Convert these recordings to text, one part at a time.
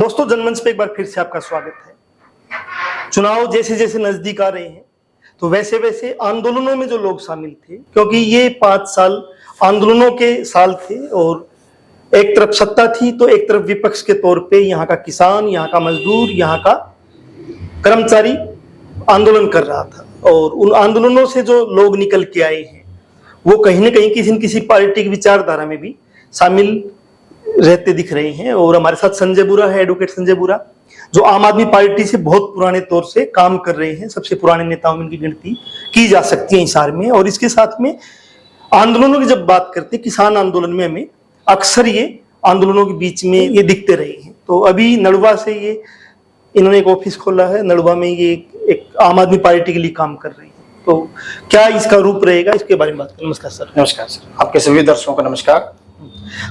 दोस्तों, जनमंच पे एक बार फिर से आपका स्वागत है। चुनाव जैसे जैसे नजदीक आ रहे हैं तो वैसे वैसे आंदोलनों में जो लोग शामिल थे, क्योंकि ये 5 साल आंदोलनों के साल थे और एक तरफ सत्ता थी तो एक तरफ विपक्ष के तौर पे यहाँ का किसान, यहाँ का मजदूर, यहाँ का कर्मचारी आंदोलन कर रहा था। और उन आंदोलनों से जो लोग निकल के आए हैं वो कहीं ना कहीं किसी न किसी पार्टी की विचारधारा में भी शामिल रहते दिख रहे हैं। और हमारे साथ संजय बुरा है, एडवोकेट संजय बुरा, जो आम आदमी पार्टी से बहुत पुराने तौर से काम कर रहे हैं, सबसे पुराने नेताओं में इनकी गिनती की जा सकती है हिसार में। और इसके साथ में आंदोलनों की जब बात करते हैं, किसान आंदोलन में हमें अक्सर ये आंदोलनों के बीच में ये दिखते रहे हैं। तो अभी नड़वा से ये इन्होंने एक ऑफिस खोला है, नड़वा में ये एक आम आदमी पार्टी के लिए काम कर रहे हैं। तो क्या इसका रूप रहेगा, इसके बारे में बात करें। नमस्कार सर। नमस्कार सर, आपके सभी दर्शकों को नमस्कार।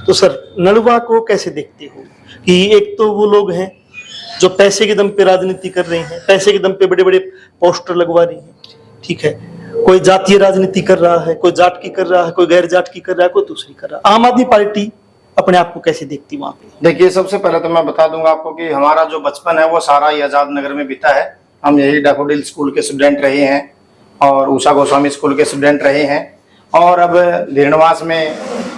तो सर, नड़वा को कैसे देखते हो कि एक तो वो लोग हैं जो पैसे के दम पे राजनीति कर रहे हैं, पैसे के दम पे बड़े बड़े पोस्टर लगवा रहे हैं, ठीक है, कोई जातीय राजनीति कर रहा है, कोई जाट की कर रहा है, कोई गैर जाट की कर रहा है, कोई दूसरी कर रहा है। आम आदमी पार्टी अपने आप को कैसे देखती वहां पे? देखिए, सबसे पहले तो मैं बता दूंगा आपको कि हमारा जो बचपन है वो सारा ही आजाद नगर में बीता है। हम यही डैफोडिल स्कूल के स्टूडेंट रहे हैं और उषा गोस्वामी स्कूल के स्टूडेंट रहे हैं। और अब धीरनवास में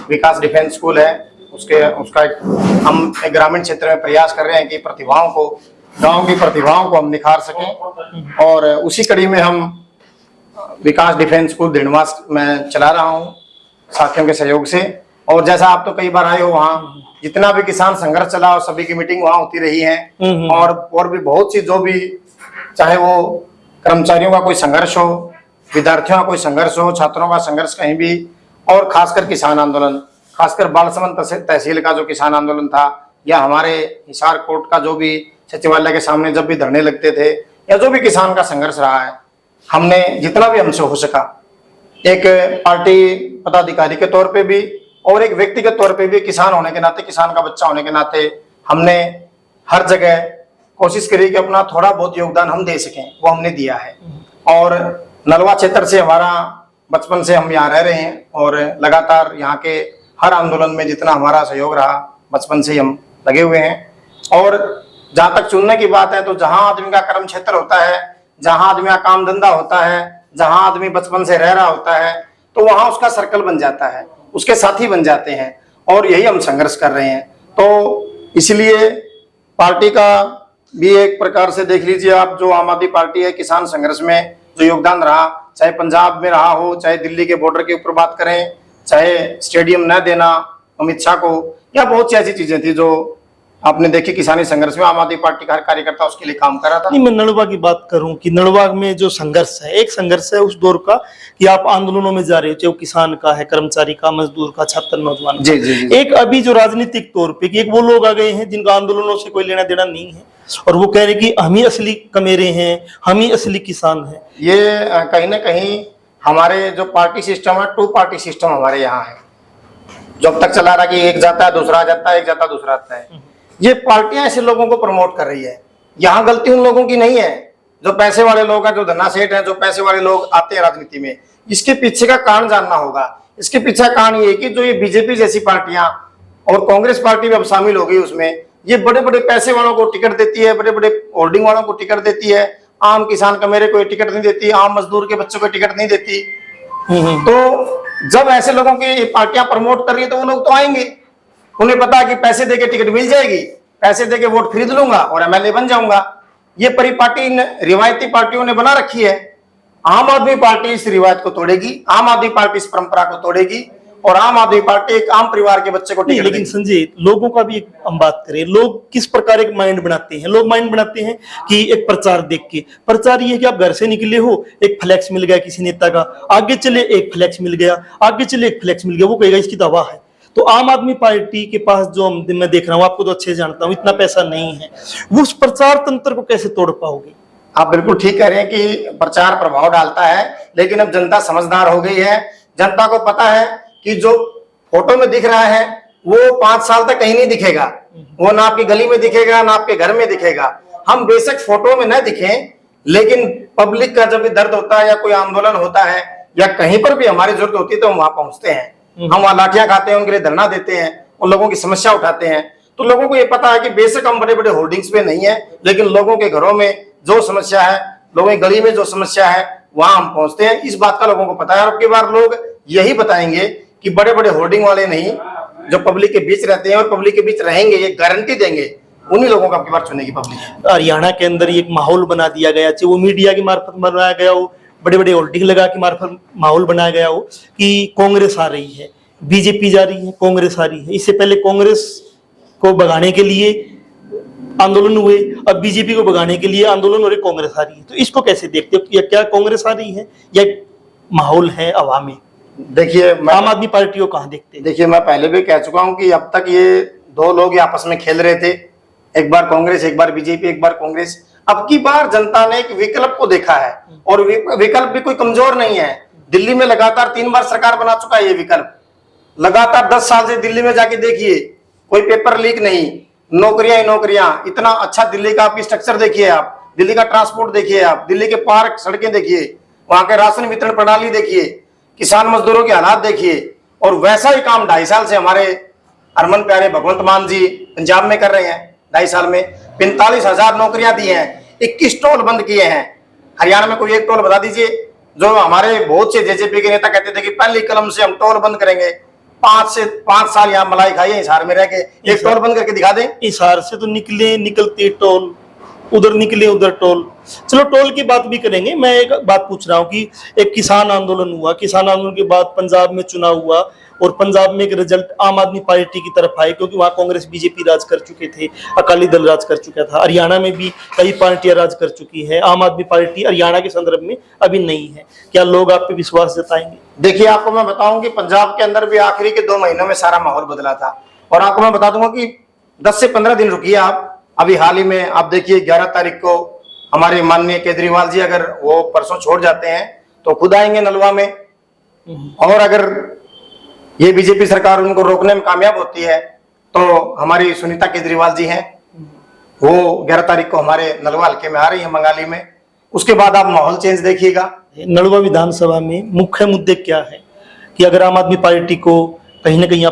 विकास डिफेंस स्कूल है, उसका हम ग्रामीण क्षेत्र में प्रयास कर रहे हैं कि प्रतिभाओं को, गांव की प्रतिभाओं को हम निखार सकें। और उसी कड़ी में हम विकास डिफेंस स्कूल धीरनवास में चला रहा हूं साथियों के सहयोग से। और जैसा आप तो कई बार आए हो, वहाँ जितना भी किसान संघर्ष चला और सभी की मीटिंग वहाँ होती रही है। और भी बहुत सी, जो भी, चाहे वो कर्मचारियों का कोई संघर्ष हो, विद्यार्थियों का कोई संघर्ष हो, छात्रों का संघर्ष कहीं भी, और खासकर किसान आंदोलन, खासकर बालसमंद तहसील का जो किसान आंदोलन था, या हमारे हिसार कोर्ट का जो भी सचिवालय के सामने जब भी धरने लगते थे, या जो भी किसान का संघर्ष रहा है, हमने जितना भी हमसे हो सका, एक पार्टी पदाधिकारी के तौर पे भी और एक व्यक्तिगत तौर पे भी, किसान होने के नाते, किसान का बच्चा होने के नाते, हमने हर जगह कोशिश करी कि अपना थोड़ा बहुत योगदान हम दे सकें, वो हमने दिया है। और नलवा क्षेत्र से हमारा बचपन से हम यहाँ रह रहे हैं और लगातार यहाँ के हर आंदोलन में जितना हमारा सहयोग रहा, बचपन से ही हम लगे हुए हैं। और जहाँ तक चुनने की बात है, तो जहाँ आदमी का कर्म क्षेत्र होता है, जहाँ आदमी का काम धंधा होता है, जहाँ आदमी बचपन से रह रहा होता है, तो वहाँ उसका सर्कल बन जाता है, उसके साथी बन जाते हैं। और यही हम संघर्ष कर रहे हैं। तो इसलिए पार्टी का भी एक प्रकार से देख लीजिए आप, जो आम आदमी पार्टी है, किसान संघर्ष में जो योगदान रहा, चाहे पंजाब में रहा हो, चाहे दिल्ली के बॉर्डर के ऊपर बात करें, चाहे स्टेडियम न देना अमित शाह को, या बहुत सी ऐसी चीजें थी जो आपने देखी किसानी संघर्ष में आम आदमी पार्टी का हर कार्यकर्ता उसके लिए काम कर रहा था। नहीं, मैं नड़वा की बात करूं कि नड़वा में जो संघर्ष है, एक संघर्ष है उस दौर का कि आप आंदोलनों में जा रहे हो, चाहे वो किसान का है, कर्मचारी का, मजदूर का, छात्र, नौजवान। जी, जी, जी। एक अभी जो राजनीतिक तौर पे कि एक वो लोग आ गए हैं जिनका आंदोलनों से कोई लेना देना नहीं है और वो कह रहे कि हम ही असली कमेरे हैं, हम ही असली किसान हैं। ये कहीं ना कहीं हमारे जो पार्टी सिस्टम है, 2 पार्टी सिस्टम हमारे यहाँ है, जब तक चला रहा कि एक जाता है दूसरा आ जाता है, एक जाता दूसरा आता है। ये पार्टियां ऐसे लोगों को प्रमोट कर रही है। यहाँ गलती उन लोगों की नहीं है जो पैसे वाले लोग हैं, जो धन्ना सेठ हैं, जो पैसे वाले लोग आते हैं राजनीति में। इसके पीछे का कारण जानना होगा। इसके पीछे का कारण ये कि जो ये बीजेपी जैसी पार्टियां और कांग्रेस पार्टी भी अब शामिल हो गई उसमें, ये बड़े बड़े पैसे वालों को टिकट देती है, बड़े बड़े होल्डिंग वालों को टिकट देती है, आम किसान कमेरे को टिकट नहीं देती, आम मजदूर के बच्चों को टिकट नहीं देती। तो जब ऐसे लोगों की पार्टियां प्रमोट कर रही है तो वो लोग तो आएंगे, उन्हें पता है कि पैसे देके टिकट मिल जाएगी, पैसे देके वोट खरीद लूंगा और एमएलए बन जाऊंगा। ये परिपाटी रिवायती पार्टियों ने बना रखी है। आम आदमी पार्टी इस रिवायत को तोड़ेगी, आम आदमी पार्टी इस परंपरा को तोड़ेगी और आम आदमी पार्टी एक आम परिवार के बच्चे को टिकट देगी। लेकिन संजय, लोगों का भी हम बात करें, लोग किस प्रकार एक माइंड बनाते हैं? लोग माइंड बनाते हैं कि एक प्रचार देख के, प्रचार ये है कि आप घर से निकले हो, एक फ्लैक्स मिल गया किसी नेता का, आगे चले एक फ्लैक्स मिल गया, आगे चले एक फ्लैक्स मिल गया, वो कहेगा इसकी दवा है। तो आम आदमी पार्टी के पास जो मैं देख रहा हूँ, आपको तो अच्छे से जानता हूँ, इतना पैसा नहीं है, वो उस प्रचार तंत्र को कैसे तोड़ पाओगे? आप बिल्कुल ठीक कह रहे हैं कि प्रचार प्रभाव डालता है, लेकिन अब जनता समझदार हो गई है। जनता को पता है कि जो फोटो में दिख रहा है वो 5 साल तक कहीं नहीं दिखेगा, वो ना आपकी गली में दिखेगा, ना आपके घर में दिखेगा। हम बेशक फोटो में न दिखें, लेकिन पब्लिक का जब भी दर्द होता है या कोई आंदोलन होता है या कहीं पर भी हमारी जरूरत होती है तो हम वहां पहुंचते हैं, हम वहां लाठियां खाते हैं, उनके लिए धरना देते हैं, उन लोगों की समस्या उठाते हैं। तो लोगों को ये पता है कि बेशक हम बड़े बड़े होर्डिंग्स पे नहीं है, लेकिन लोगों के घरों में जो समस्या है, लोगों की गली में जो समस्या है, वहां हम पहुंचते हैं। इस बात का लोगों को पता है। और अब की बार लोग यही बताएंगे कि बड़े बड़े होर्डिंग वाले नहीं, जो पब्लिक के बीच रहते हैं और पब्लिक के बीच रहेंगे, ये गारंटी देंगे, उन्हीं लोगों को अब की बार चुनेगी पब्लिक। हरियाणा के अंदर एक माहौल बना दिया गया, चाहे वो मीडिया की मार्फत बनाया गया हो, बड़े बड़े होर्डिंग लगा के मार्फत माहौल बनाया गया हो कि कांग्रेस आ रही है, बीजेपी जा रही है, कांग्रेस आ रही है। इससे पहले कांग्रेस को भगाने के लिए आंदोलन हुए, अब बीजेपी को भगाने के लिए आंदोलन हो रहे, कांग्रेस आ रही है। तो इसको कैसे देखते हो? या क्या कांग्रेस आ रही है या माहौल है हवा में? देखिए, आम आदमी पार्टी को कहां देखते हैं? देखिए, मैं पहले भी कह चुका हूं कि अब तक ये दो लोग आपस में खेल रहे थे, एक बार कांग्रेस, एक बार बीजेपी, एक बार कांग्रेस। अब की बार जनता ने एक विकल्प को देखा है, और विकल्प भी कोई कमजोर नहीं है। दिल्ली में लगातार 3 बार सरकार बना चुका है ये विकल्प। लगातार 10 साल से दिल्ली में जाके देखिए, कोई पेपर लीक नहीं, नौकरियां ही नौकरियां। इतना अच्छा दिल्ली का आप स्ट्रक्चर देखिए, आप दिल्ली का ट्रांसपोर्ट देखिए, आप दिल्ली के पार्क, सड़कें देखिए, वहां के राशन वितरण प्रणाली देखिए, किसान मजदूरों के हालात देखिए। और वैसा ही काम 2.5 साल से हमारे हरमन प्यारे भगवंत मान जी पंजाब में कर रहे हैं। 2.5 साल में 45,000 नौकरियां दी हैं, 21 टोल बंद किए हैं। हरियाणा में कोई एक टोल बता दीजिए। जो हमारे बहुत से जेजेपी के नेता कहते थे कि पहली कलम से हम टोल बंद करेंगे, 5 साल यहाँ मलाई खाई है हिसार में रह के, एक टोल बंद करके दिखा दें। हिसार से तो निकलते टोल, उधर निकले उधर टोल। चलो टोल की बात भी करेंगे। मैं एक बात पूछ रहा हूँ कि एक किसान आंदोलन हुआ, किसान आंदोलन के बाद पंजाब में चुनाव हुआ, और पंजाब में एक रिजल्ट आम आदमी पार्टी की तरफ आए, क्योंकि वहां कांग्रेस बीजेपी राज कर चुके थे, अकाली दल राज कर चुका था। हरियाणा में भी कई पार्टियां राज कर चुकी है, आम आदमी पार्टी हरियाणा के संदर्भ में अभी नहीं है। क्या लोग आप पे विश्वास जताएंगे? देखिए, आपको मैं बताऊं कि पंजाब के अंदर भी आखिरी के 2 महीनों में सारा माहौल बदला था। और आपको मैं बता दूंगा कि 10 से 15 दिन रुकिए आप। अभी हाल ही में आप देखिए, 11 तारीख को हमारे माननीय केजरीवाल जी, अगर वो परसों छोड़ जाते हैं तो खुद आएंगे नलवा में। और अगर ये बीजेपी सरकार उनको रोकने में कामयाब होती है तो हमारी सुनीता केजरीवाल जी हैं, वो 11 तारीख को हमारे नलवा हल्के में आ रही है, बंगाली में। उसके बाद आप माहौल चेंज देखिएगा। नलवा विधानसभा में मुख्य मुद्दे क्या है कि अगर आम आदमी पार्टी को कहीं ना कहीं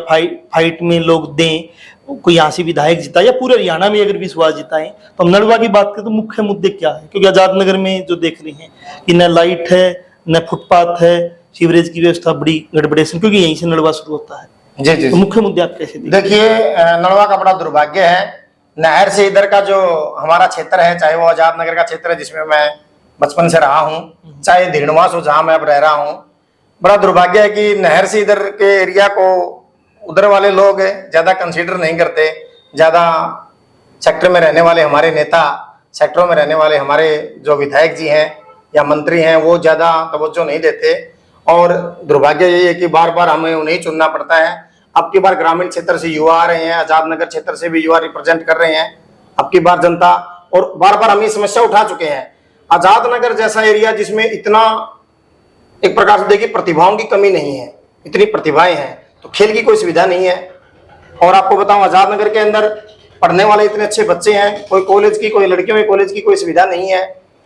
फाइट में लोग दें, कोई यहाँ से विधायक जीता या पूरे हरियाणा में अगर विश्वास जिताएं, तो हम नलवा की बात करें तो मुख्य मुद्दे क्या है? क्योंकि आजाद नगर में जो देख रहे हैं कि न लाइट है, न फुटपाथ है, सीवरेज की व्यवस्था बड़ी गड़बड़ेशन, क्योंकि यहीं से नलवा शुरू होता है। जी जी, तो मुख्य मुद्दे आप कैसे देखिए, नलवा का बड़ा दुर्भाग्य है। नहर से इधर का जो हमारा क्षेत्र है, चाहे वो आजाद नगर का क्षेत्र है जिसमें मैं बचपन से रहा हूँ, चाहे धीरणवास हो जहां मैं अब रह रहा हूँ, बड़ा दुर्भाग्य है कि नहर से इधर के एरिया को उधर वाले लोग ज्यादा कंसीडर नहीं करते। ज्यादा सेक्टर में रहने वाले हमारे नेता, सेक्टरों में रहने वाले हमारे जो विधायक जी हैं या मंत्री हैं, वो ज्यादा तवज्जो नहीं देते। और दुर्भाग्य यही है कि बार बार हमें उन्हें चुनना पड़ता है। अब की बार ग्रामीण क्षेत्र से युवा आ रहे हैं, आजाद नगर क्षेत्र से भी युवा रिप्रेजेंट कर रहे हैं अब की बार जनता, और बार बार हम ये समस्या उठा चुके हैं। आजाद नगर जैसा एरिया जिसमें इतना एक प्रकार से देखिए प्रतिभाओं की कमी नहीं है, इतनी प्रतिभाएं हैं, तो खेल की कोई सुविधा नहीं है। और आपको बताऊं, आजाद नगर के अंदर पढ़ने वाले इतने अच्छे बच्चे हैं, कोई कॉलेज की, कोई लड़कियों में कॉलेज की कोई सुविधा नहीं है,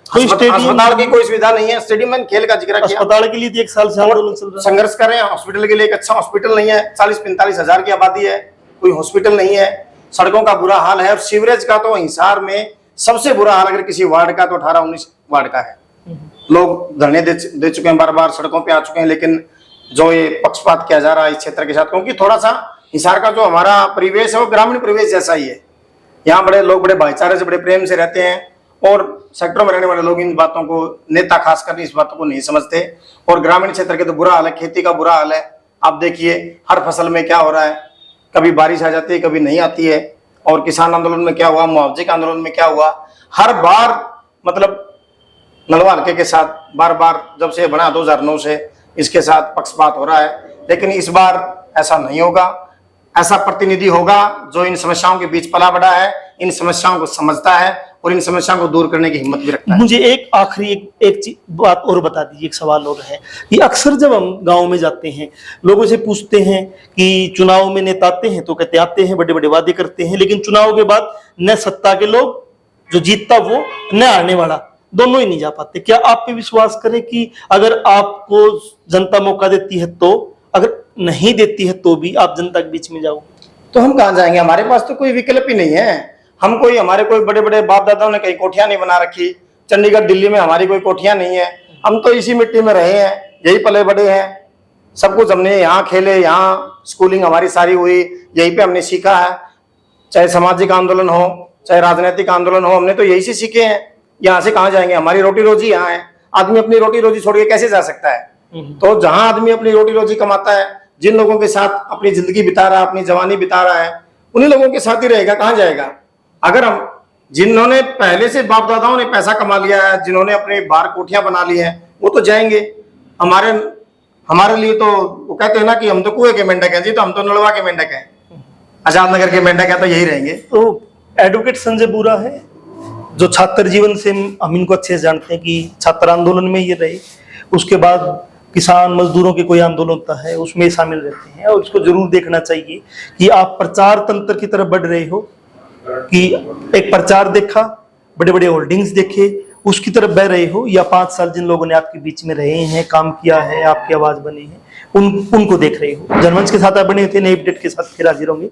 अस्पताल की कोई सुविधा नहीं है। स्टेडियम में खेल का जिक्र किया, अस्पताल के लिए 1 साल से आंदोलन चल रहा है, संघर्ष कर रहे हैं। हॉस्पिटल के लिए एक अच्छा हॉस्पिटल नहीं है, 40-45 हजार की आबादी है, कोई हॉस्पिटल नहीं है, सड़कों का बुरा हाल है। और सीवरेज का तो हिसार में सबसे बुरा हाल अगर किसी वार्ड का तो 18-19 वार्ड का है। लोग धरने दे चुके हैं, बार बार सड़कों पे आ चुके हैं, लेकिन जो ये पक्षपात किया जा रहा है इस क्षेत्र के साथ, क्योंकि थोड़ा सा हिसार का जो हमारा परिवेश है वो ग्रामीण परिवेश जैसा ही है। यहाँ बड़े लोग बड़े भाईचारे से, बड़े प्रेम से रहते हैं, और सेक्टरों में रहने वाले लोग इन बातों को, नेता खासकर इस बातों को नहीं समझते। और ग्रामीण क्षेत्र के तो बुरा हाल है, खेती का बुरा हाल है। आप देखिए हर फसल में क्या हो रहा है, कभी बारिश आ जाती है, कभी नहीं आती है। और किसान आंदोलन में क्या हुआ, मुआवजे के आंदोलन में क्या हुआ, हर बार मतलब नलवा हल्के के साथ बार बार जब से बना 2009 से इसके साथ पक्षपात हो रहा है। लेकिन इस बार ऐसा नहीं होगा। ऐसा प्रतिनिधि होगा जो इन समस्याओं के बीच पला बड़ा है, इन समस्याओं को समझता है और इन समस्याओं को दूर करने की हिम्मत भी रखता है। मुझे एक आखिरी एक बात और बता दीजिए, एक सवाल और है कि अक्सर जब हम गांव में जाते हैं, लोगों से पूछते हैं कि चुनाव में नेता आते हैं, तो कहते आते हैं, बड़े बड़े वादे करते हैं, लेकिन चुनाव के बाद न सत्ता के लोग, जो जीतता वो, न हारने वाला, दोनों ही नहीं जा पाते। क्या आप पे विश्वास करें कि अगर आपको जनता मौका देती है तो, अगर नहीं देती है तो भी आप जनता के बीच में जाओगे? तो हम कहाँ जाएंगे? हमारे पास तो कोई विकल्प ही नहीं है। हम कोई, हमारे कोई बड़े बड़े बाप दादाओं ने कहीं कोठियां नहीं बना रखी, चंडीगढ़ दिल्ली में हमारी कोई कोठियां नहीं है। हम तो इसी मिट्टी में रहे हैं, यही पले बड़े हैं, सब कुछ हमने यहाँ खेले, यहाँ स्कूलिंग हमारी सारी हुई, यहीं पे हमने सीखा है। चाहे सामाजिक आंदोलन हो, चाहे राजनीतिक आंदोलन हो, हमने तो यही से सीखे हैं। यहाँ से कहाँ जाएंगे? हमारी रोटी रोजी यहाँ है। आदमी अपनी रोटी रोजी छोड़ के कैसे जा सकता है? तो जहां आदमी अपनी रोटी रोजी कमाता है, जिन लोगों के साथ अपनी जिंदगी बिता रहा है, अपनी जवानी बिता रहा है, उन्हीं लोगों के साथ ही रहेगा, कहाँ जाएगा? अगर हम, जिन्होंने पहले से बाप दादाओं ने पैसा कमा लिया है, जिन्होंने अपने बाहर कोठियां बना ली हैं, वो तो जाएंगे। हमारे लिए तो वो कहते हैं ना कि हम तो कुएं के मेंढक हैं जी, तो हम तो नलवा के मेंढक हैं, आजाद नगर के मेंढक हैं, तो यही रहेंगे। तो एडवोकेट संजय बुरा है, जो छात्र जीवन से हम इनको अच्छे से जानते हैं कि छात्र आंदोलन में ये रहे, उसके बाद किसान मजदूरों के कोई आंदोलन होता है उसमें शामिल रहते हैं, और इसको जरूर देखना चाहिए कि आप प्रचार तंत्र की तरफ बढ़ रहे हो, कि एक प्रचार देखा, बड़े बड़े होल्डिंग्स देखे, उसकी तरफ बह रहे हो, या 5 साल जिन लोगों ने आपके बीच में रहे हैं, काम किया है, आपकी आवाज बने हैं, उनको देख रहे हो। जनमंच के साथ आप बने थे, नए अपडेट के साथ फिर हाजिर होंगे।